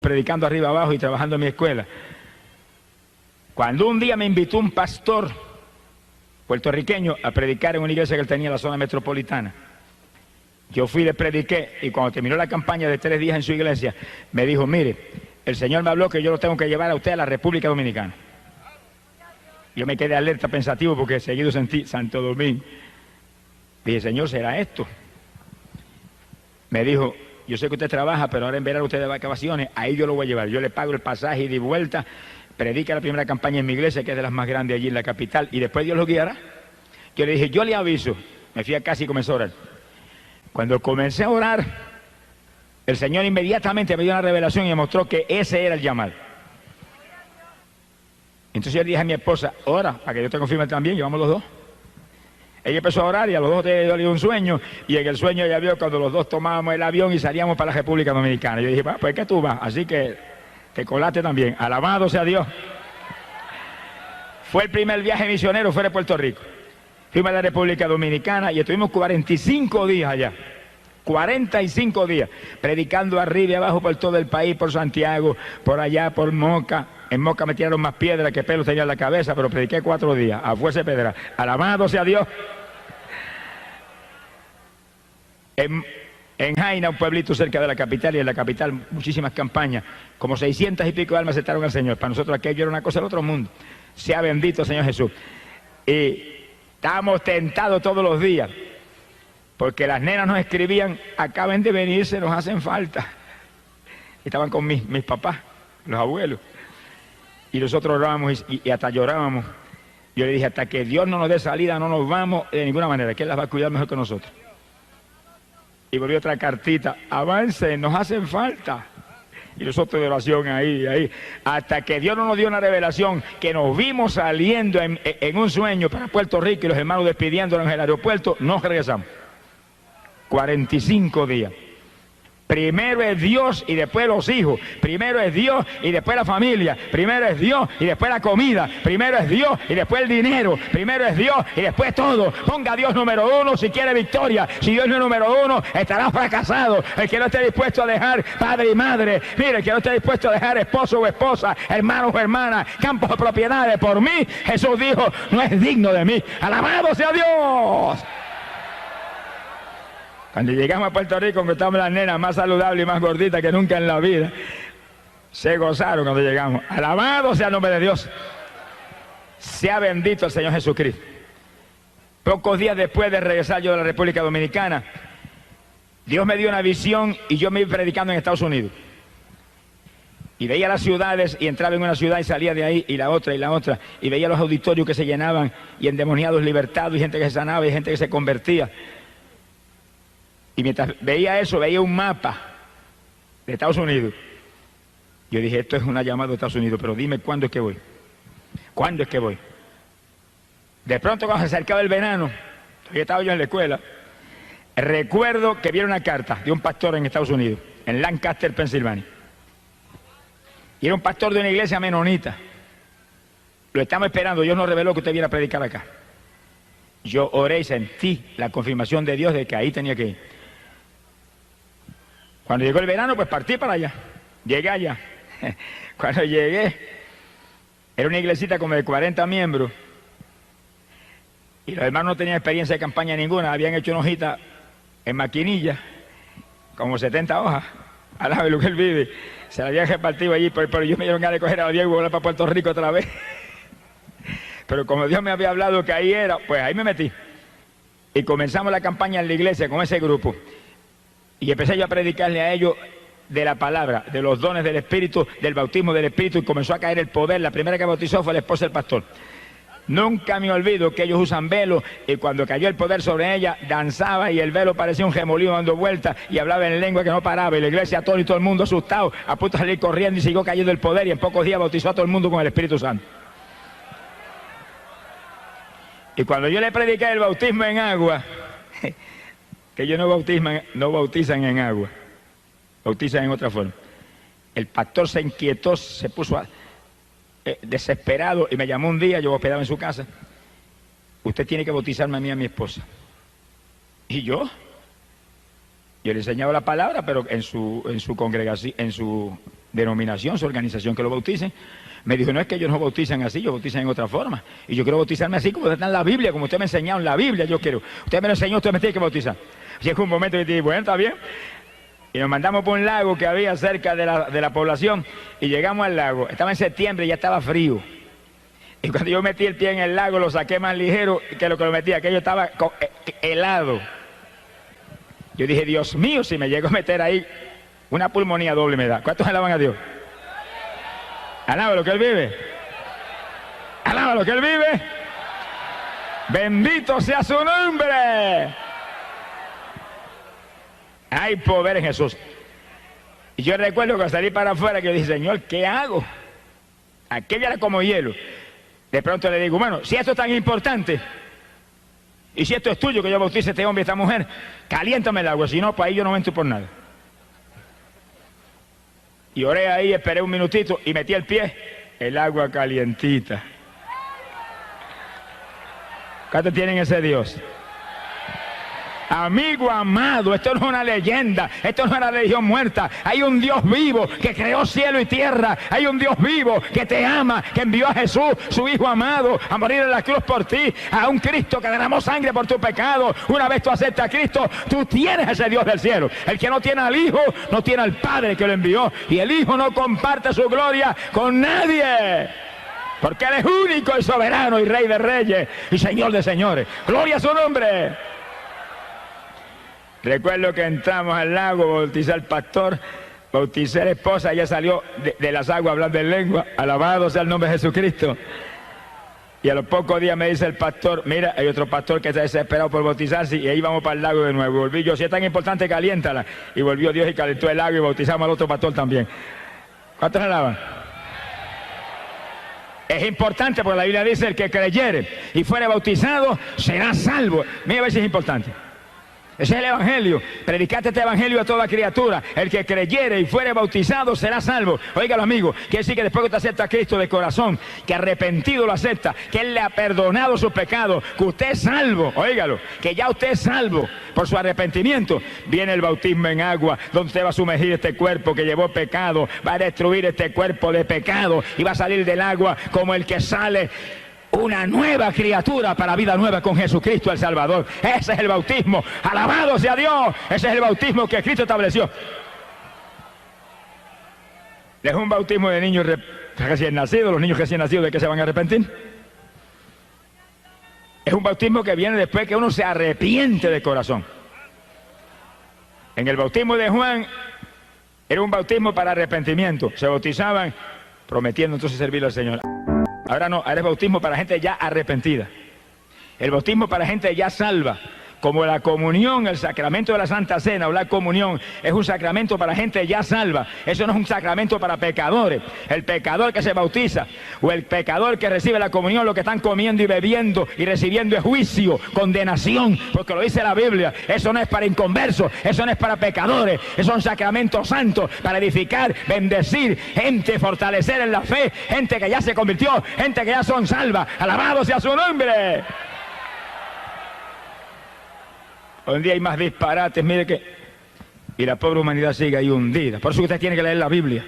predicando arriba abajo y trabajando en mi escuela. Cuando un día me invitó un pastor puertorriqueño a predicar en una iglesia que él tenía en la zona metropolitana, yo fui y le prediqué, y cuando terminó la campaña de 3 días en su iglesia, me dijo: mire, el Señor me habló que yo lo tengo que llevar a usted a la República Dominicana. Yo me quedé alerta, pensativo, porque seguido sentí Santo Domingo. Dije: Señor, ¿será esto? Me dijo: yo sé que usted trabaja, pero ahora en verano usted de vacaciones, ahí yo lo voy a llevar. Yo le pago el pasaje y de vuelta, predica la primera campaña en mi iglesia, que es de las más grandes allí en la capital, y después Dios lo guiará. Yo le dije: yo le aviso. Me fui a casa y comencé a orar. Cuando comencé a orar, el Señor inmediatamente me dio una revelación y me mostró que ese era el llamado. Entonces yo le dije a mi esposa: ora, para que yo te confirme también, llevamos los dos. Ella empezó a orar y a los dos le dio un sueño, y en el sueño ella vio cuando los dos tomábamos el avión y salíamos para la República Dominicana. Yo dije: pues que tú vas, así que te colaste también. Alabado sea Dios. Fue el primer viaje misionero fuera de Puerto Rico. Fuimos a la República Dominicana y estuvimos 45 días allá. 45 días, predicando arriba y abajo por todo el país, por Santiago, por allá, por Moca. En Moca me tiraron más piedras que pelos tenía en la cabeza, pero prediqué 4 días, a fuerza de pedra. Alabado sea Dios. En Jaina, un pueblito cerca de la capital, y en la capital muchísimas campañas, como 600 y pico de almas aceptaron al Señor. Para nosotros aquello era una cosa del otro mundo. Sea bendito el Señor Jesús. Y estábamos tentados todos los días, porque las nenas nos escribían: acaben de venirse, nos hacen falta. Estaban con mis papás, los abuelos. Y nosotros orábamos y hasta llorábamos. Yo le dije: hasta que Dios no nos dé salida, no nos vamos de ninguna manera, que Él las va a cuidar mejor que nosotros. Y volvió otra cartita: avancen, nos hacen falta. Y nosotros de oración ahí, hasta que Dios no nos dio una revelación, que nos vimos saliendo en un sueño para Puerto Rico, y los hermanos despidiéndonos en el aeropuerto, nos regresamos. 45 días. Primero es Dios y después los hijos. Primero es Dios y después la familia. Primero es Dios y después la comida. Primero es Dios y después el dinero. Primero es Dios y después todo. Ponga a Dios número 1 si quiere victoria. Si Dios no es número 1, estará fracasado. El que no esté dispuesto a dejar padre y madre, mire, el que no esté dispuesto a dejar esposo o esposa, hermanos o hermanas, campos o propiedades por mí, Jesús dijo, no es digno de mí. Alabado sea Dios. Cuando llegamos a Puerto Rico, encontramos las nenas más saludables y más gorditas que nunca en la vida. Se gozaron cuando llegamos. Alabado sea el nombre de Dios. Sea bendito el Señor Jesucristo. Pocos días después de regresar yo de la República Dominicana, Dios me dio una visión y yo me iba predicando en Estados Unidos. Y veía las ciudades y entraba en una ciudad y salía de ahí, y la otra, y veía los auditorios que se llenaban, y endemoniados libertados, y gente que se sanaba, y gente que se convertía. Y mientras veía eso, veía un mapa de Estados Unidos. Yo dije: esto es una llamada de Estados Unidos, pero dime cuándo es que voy. ¿Cuándo es que voy? De pronto, cuando se acercaba el verano, todavía estaba yo en la escuela, recuerdo que vi una carta de un pastor en Estados Unidos, en Lancaster, Pensilvania. Y era un pastor de una iglesia menonita. Lo estamos esperando. Dios nos reveló que usted viene a predicar acá. Yo oré y sentí la confirmación de Dios de que ahí tenía que ir. Cuando llegó el verano, pues partí para allá. Llegué allá. Cuando llegué, era una iglesita como de 40 miembros. Y los hermanos no tenían experiencia de campaña ninguna. Habían hecho una hojita en maquinilla, como 70 hojas, al lado de lo que él vive. Se la habían repartido allí, pero yo me dieron ganas de coger a Diego y volar para Puerto Rico otra vez. Pero como Dios me había hablado que ahí era, pues ahí me metí. Y comenzamos la campaña en la iglesia con ese grupo. Y empecé yo a predicarle a ellos de la palabra, de los dones del Espíritu, del bautismo del Espíritu, y comenzó a caer el poder. La primera que bautizó fue la esposa del pastor. Nunca me olvido que ellos usan velo, y cuando cayó el poder sobre ella, danzaba y el velo parecía un remolino dando vueltas y hablaba en lengua que no paraba, y la iglesia todo y todo el mundo asustado, a punto de salir corriendo, y siguió cayendo el poder, y en pocos días bautizó a todo el mundo con el Espíritu Santo. Y cuando yo le prediqué el bautismo en agua, que ellos no bautizan en agua, bautizan en otra forma, el pastor se inquietó, se puso desesperado, y me llamó un día, yo hospedaba en su casa: usted tiene que bautizarme a mí y a mi esposa. Y yo le enseñaba la palabra, pero en su congregación, en su denominación, su organización que lo bauticen. Me dijo, no es que ellos no bautizan así, ellos bautizan en otra forma. Y yo quiero bautizarme así como está en la Biblia, como usted me ha enseñado en la Biblia, yo quiero. Usted me lo enseñó, usted me tiene que bautizar. Llegó un momento que dije, bueno, está bien. Y nos mandamos por un lago que había cerca de la población y llegamos al lago. Estaba en septiembre y ya estaba frío. Y cuando yo metí el pie en el lago lo saqué más ligero que lo metí. Aquello estaba helado. Yo dije, Dios mío, si me llego a meter ahí, una pulmonía doble me da. ¿Cuántos alaban a Dios? Alaba lo que Él vive. Alaba lo que Él vive. Bendito sea su nombre. Hay poder en Jesús. Y yo recuerdo que salí para afuera que yo dije, Señor, ¿qué hago? Aquello era como hielo. De pronto le digo, bueno, si esto es tan importante, y si esto es tuyo, que yo bautice a este hombre y a esta mujer, caliéntame el agua, si no, pues ahí yo no entro por nada. Y oré ahí, esperé un minutito y metí el pie, el agua calientita. ¿Cuántos tienen ese Dios? Amigo amado, esto no es una leyenda, esto no es una religión muerta. Hay un Dios vivo que creó cielo y tierra. Hay un Dios vivo que te ama, que envió a Jesús, su Hijo amado, a morir en la cruz por ti. A un Cristo que derramó sangre por tu pecado. Una vez tú aceptas a Cristo, tú tienes ese Dios del cielo. El que no tiene al Hijo, no tiene al Padre que lo envió. Y el Hijo no comparte su gloria con nadie. Porque Él es único y soberano y Rey de reyes y Señor de señores. Gloria a su nombre. Recuerdo que entramos al lago, bauticé al pastor, bauticé a la esposa, ella salió de las aguas hablando en lengua, alabado sea el nombre de Jesucristo. Y a los pocos días me dice el pastor, mira, hay otro pastor que está desesperado por bautizarse, y ahí vamos para el lago de nuevo. Volví yo, si es tan importante, caliéntala. Y volvió Dios y calentó el lago y bautizamos al otro pastor también. ¿Cuántos alaban? Es importante porque la Biblia dice, el que creyere y fuere bautizado será salvo. Mira a ver si es importante. Ese es el evangelio. Predicate este evangelio a toda criatura. El que creyere y fuere bautizado será salvo. Óigalo, amigo. Quiere decir que después que usted acepta a Cristo de corazón, que arrepentido lo acepta, que Él le ha perdonado sus pecados, que usted es salvo. Óigalo. Que ya usted es salvo por su arrepentimiento. Viene el bautismo en agua, donde usted va a sumergir este cuerpo que llevó pecado, va a destruir este cuerpo de pecado y va a salir del agua como el que sale una nueva criatura para vida nueva con Jesucristo el Salvador. Ese es el bautismo. Alabado sea Dios. Ese es el bautismo que Cristo estableció. Es un bautismo de niños recién nacidos. Los niños recién nacidos, ¿de qué se van a arrepentir? Es un bautismo que viene después que uno se arrepiente de corazón. En el bautismo de Juan era un bautismo para arrepentimiento. Se bautizaban prometiendo entonces servirle al Señor. Ahora no, ahora es bautismo para gente ya arrepentida. El bautismo para gente ya salva. Como la comunión, el sacramento de la Santa Cena o la comunión es un sacramento para gente ya salva. Eso no es un sacramento para pecadores. El pecador que se bautiza o el pecador que recibe la comunión, lo que están comiendo y bebiendo y recibiendo es juicio, condenación, porque lo dice la Biblia. Eso no es para inconversos, eso no es para pecadores. Esos son sacramentos santos para edificar, bendecir gente, fortalecer en la fe, gente que ya se convirtió, gente que ya son salvas. Alabado sea su nombre. Hoy en día hay más disparates, mire que... Y la pobre humanidad sigue ahí hundida. Por eso usted tiene que leer la Biblia,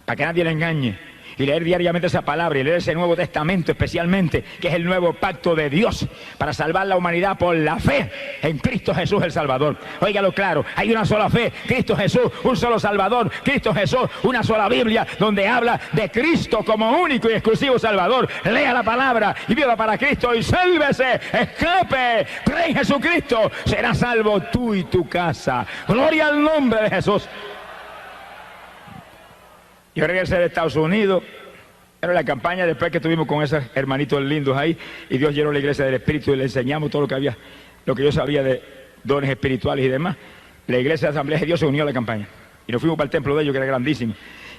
para que nadie le engañe. Y leer diariamente esa palabra y leer ese Nuevo Testamento especialmente, que es el nuevo pacto de Dios para salvar la humanidad por la fe en Cristo Jesús el Salvador. Óigalo claro, hay una sola fe, Cristo Jesús, un solo Salvador, Cristo Jesús, una sola Biblia donde habla de Cristo como único y exclusivo Salvador. Lea la palabra y viva para Cristo y sálvese, escape, cree en Jesucristo, será salvo tú y tu casa. Gloria al nombre de Jesús. Yo regresé de Estados Unidos, era la campaña después que estuvimos con esos hermanitos lindos ahí, y Dios llenó la iglesia del Espíritu y le enseñamos todo lo que había, lo que yo sabía de dones espirituales y demás. La iglesia de Asamblea de Dios se unió a la campaña, y nos fuimos para el templo de ellos, que era grandísimo.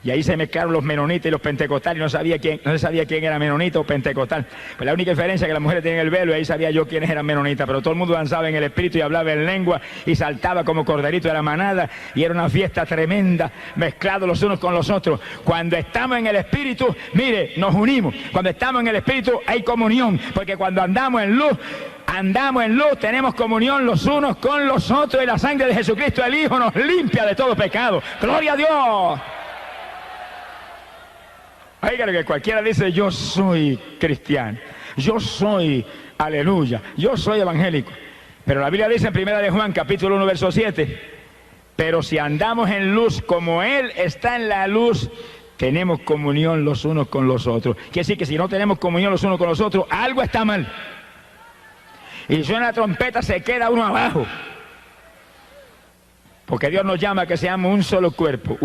Y ahí se mezclaron los menonitas y los pentecostales, y no se sabía quién era menonita o pentecostal. Pues la única diferencia es que las mujeres tenían el velo, y ahí sabía yo quiénes eran menonitas, pero todo el mundo danzaba en el espíritu y hablaba en lengua y saltaba como corderito de la manada, y era una fiesta tremenda, mezclados los unos con los otros. Cuando estamos en el espíritu, mire, nos unimos. Cuando estamos en el espíritu hay comunión, porque cuando andamos en luz, tenemos comunión los unos con los otros, y la sangre de Jesucristo el Hijo nos limpia de todo pecado. ¡Gloria a Dios! Oigan, que cualquiera dice, yo soy cristiano, yo soy, aleluya, yo soy evangélico. Pero la Biblia dice en 1 de Juan, capítulo 1, verso 7, pero si andamos en luz como Él está en la luz, tenemos comunión los unos con los otros. Quiere decir que si no tenemos comunión los unos con los otros, algo está mal. Y si suena la trompeta, se queda uno abajo. Porque Dios nos llama a que seamos un solo cuerpo,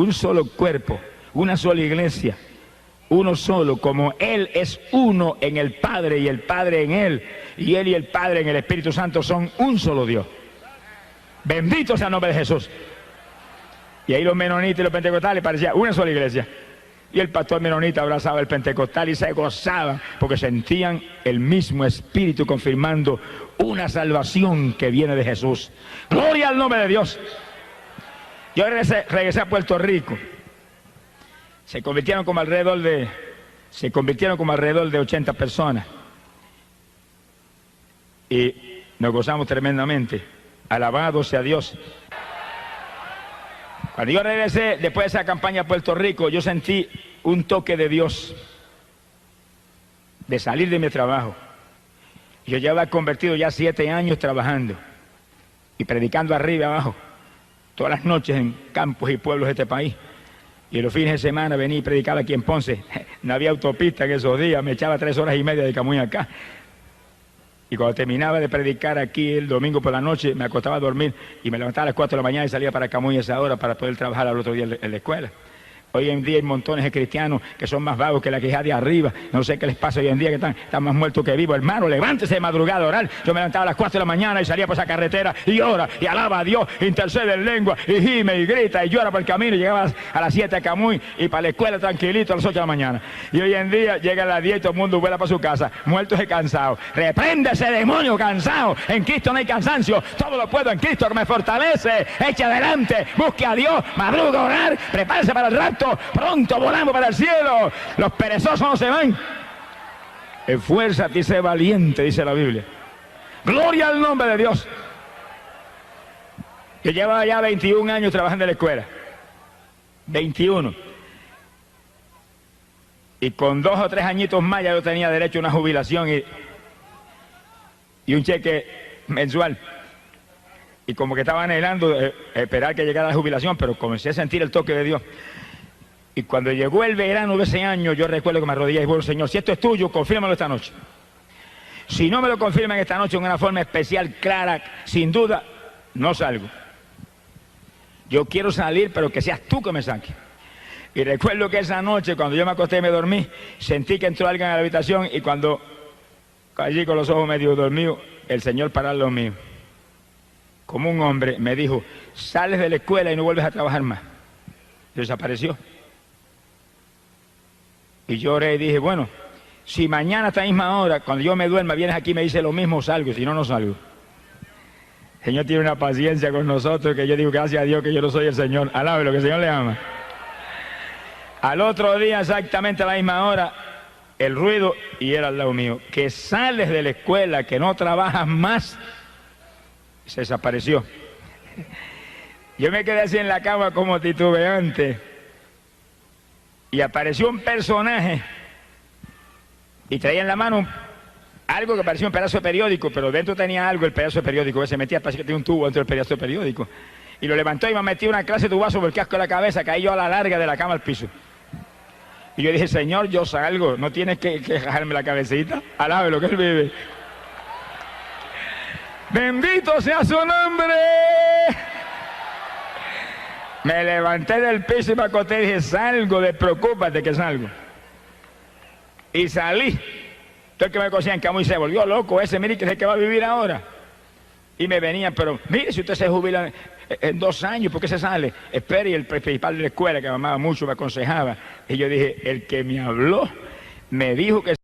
una sola iglesia, uno solo, como Él es uno en el Padre y el Padre en Él, y Él y el Padre en el Espíritu Santo son un solo Dios. Bendito sea el nombre de Jesús. Y ahí los menonitas y los pentecostales parecían una sola iglesia. Y el pastor menonita abrazaba al pentecostal y se gozaba porque sentían el mismo espíritu confirmando una salvación que viene de Jesús. Gloria al nombre de Dios. Yo regresé a Puerto Rico. Se convirtieron como alrededor de 80 personas. Y nos gozamos tremendamente. Alabado sea Dios. Cuando yo regresé, después de esa campaña a Puerto Rico, yo sentí un toque de Dios de salir de mi trabajo. Yo ya había convertido ya 7 años trabajando y predicando arriba y abajo, todas las noches en campos y pueblos de este país. Y los fines de semana venía y predicaba aquí en Ponce. No había autopista en esos días, me echaba 3 horas y media de Camuy acá. Y cuando terminaba de predicar aquí el domingo por la noche, me acostaba a dormir y me levantaba a las 4 de la mañana y salía para Camuy a esa hora para poder trabajar al otro día en la escuela. Hoy en día hay montones de cristianos que son más vagos que la quejada de arriba. No sé qué les pasa hoy en día, que están más muertos que vivos. Hermano, levántese de madrugada a orar. Yo me levantaba a las 4 de la mañana y salía por esa carretera y ora y alaba a Dios, intercede en lengua y gime y grita y llora por el camino. Y llegaba a las 7 a Camuy y para la escuela tranquilito a las 8 de la mañana. Y hoy en día llega a las 10 y todo el mundo vuela para su casa, muertos y cansados. Reprende ese demonio cansado. En Cristo no hay cansancio. Todo lo puedo en Cristo que me fortalece. Eche adelante, busque a Dios, madruga a orar, prepárese para el rapto. Pronto volamos para el cielo. Los perezosos no se van. Esfuérzate y sé valiente, dice la Biblia. Gloria al nombre de Dios. Yo llevaba ya 21 años trabajando en la escuela. 21. Y con 2 o 3 añitos más ya yo tenía derecho a una jubilación y un cheque mensual. Y como que estaba anhelando esperar que llegara la jubilación, pero comencé a sentir el toque de Dios. Y cuando llegó el verano de ese año, yo recuerdo que me arrodillé y dije, bueno, Señor, si esto es tuyo, confírmalo esta noche. Si no me lo confirman esta noche en una forma especial, clara, sin duda, no salgo. Yo quiero salir, pero que seas tú que me saques. Y recuerdo que esa noche, cuando yo me acosté y me dormí, sentí que entró alguien a la habitación y cuando allí con los ojos medio dormidos, el Señor paró los míos. Como un hombre me dijo, sales de la escuela y no vuelves a trabajar más. Y desapareció. Y yo oré y dije, bueno, si mañana a esta misma hora, cuando yo me duerma, vienes aquí y me dices lo mismo, salgo, si no, no salgo. El Señor tiene una paciencia con nosotros que yo digo, gracias a Dios que yo no soy el Señor. Alabe lo que el Señor le ama. Al otro día, exactamente a la misma hora, el ruido, y era al lado mío, que sales de la escuela, que no trabajas más, se desapareció. Yo me quedé así en la cama como titubeante. Y apareció un personaje y traía en la mano algo que parecía un pedazo de periódico, pero dentro tenía algo, el pedazo de periódico, que se metía, parece que tenía un tubo dentro del pedazo de periódico. Y lo levantó y me metió una clase de tubazo por el casco de la cabeza, caí yo a la larga de la cama al piso. Y yo dije, Señor, yo salgo, no tienes que dejarme la cabecita, alabe lo que Él vive. Bendito sea su nombre. Me levanté del piso y me acosté y dije, salgo, despreocúpate que salgo. Y salí. Todo el que me conocía en Camuy se volvió loco ese, mire que es el que va a vivir ahora. Y me venían, pero mire, si usted se jubila en 2 años, ¿por qué se sale? Espere, y el principal de la escuela, que me amaba mucho, me aconsejaba. Y yo dije, el que me habló, me dijo que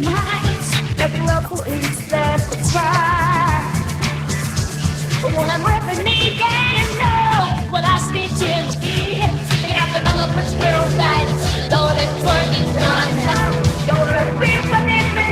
minds. The trouble is that the fire. When I'm with me, and know what I speak to me. They have to know which girl died. Though the work is done now. You're a people in me,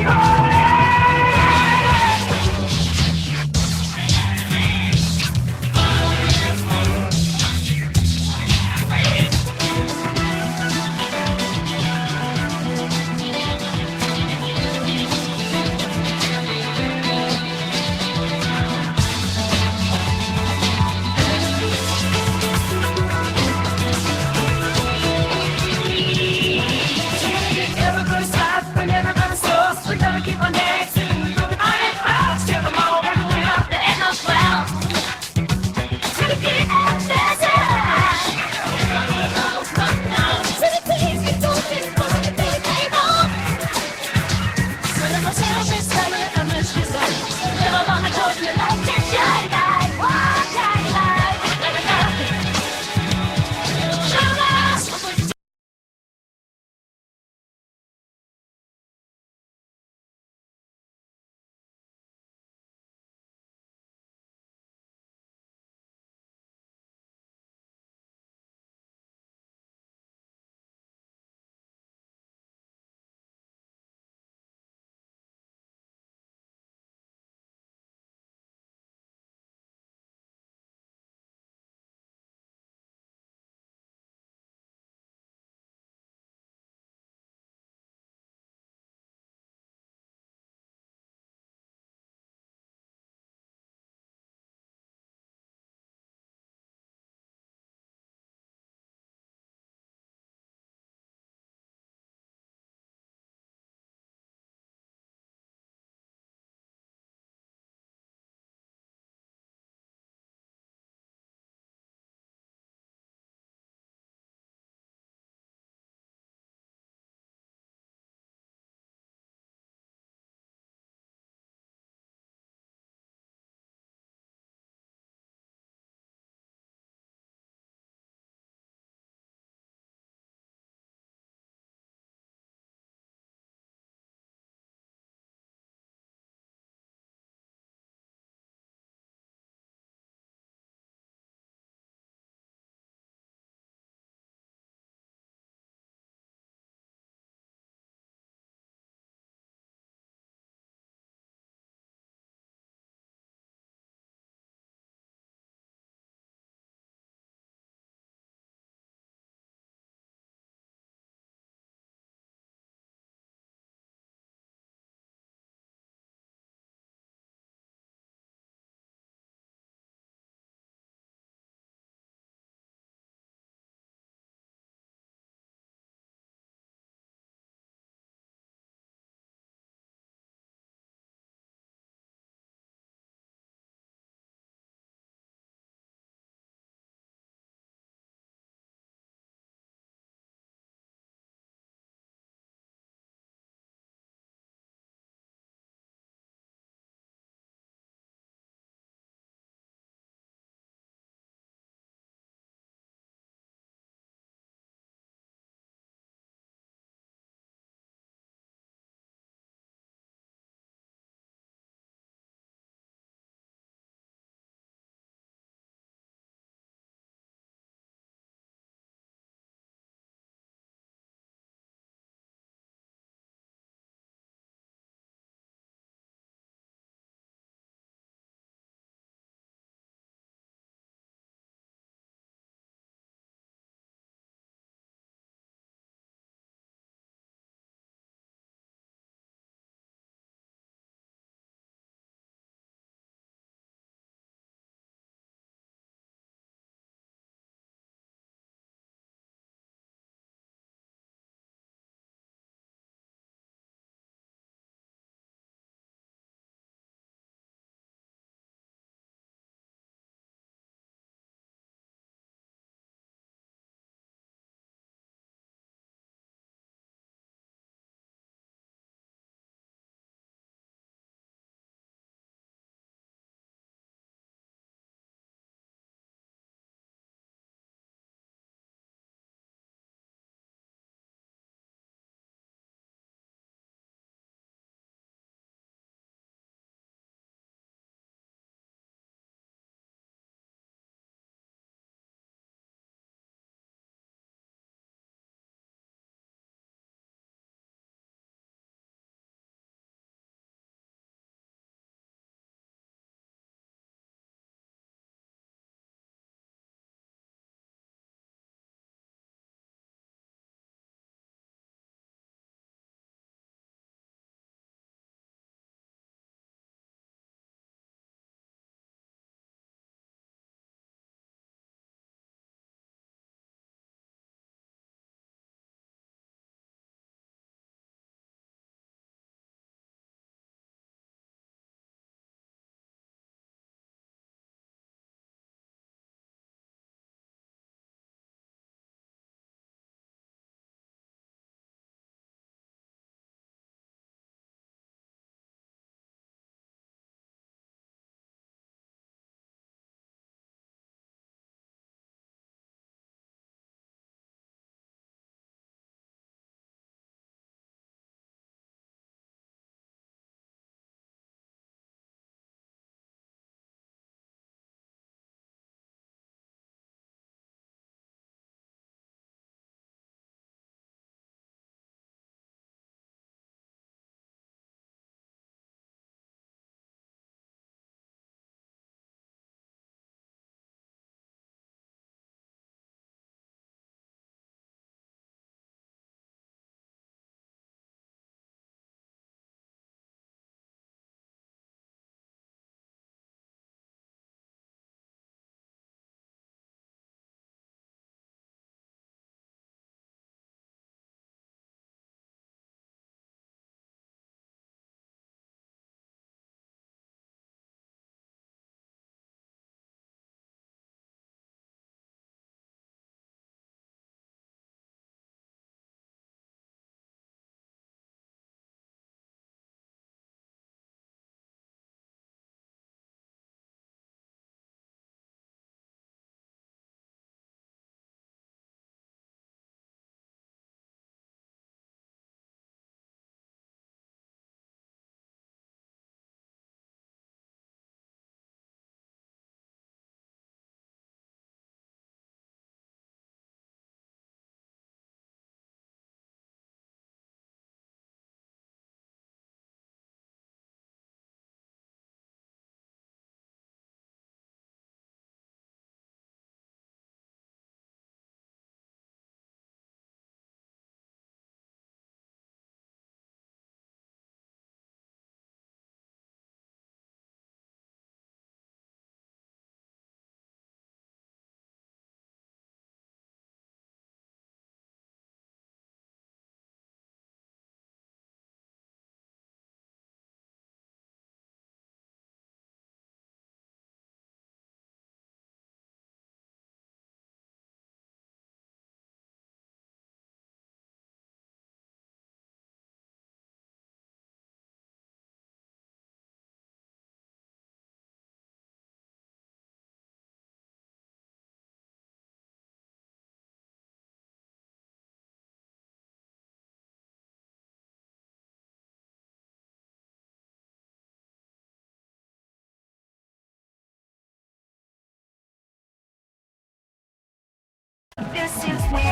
since we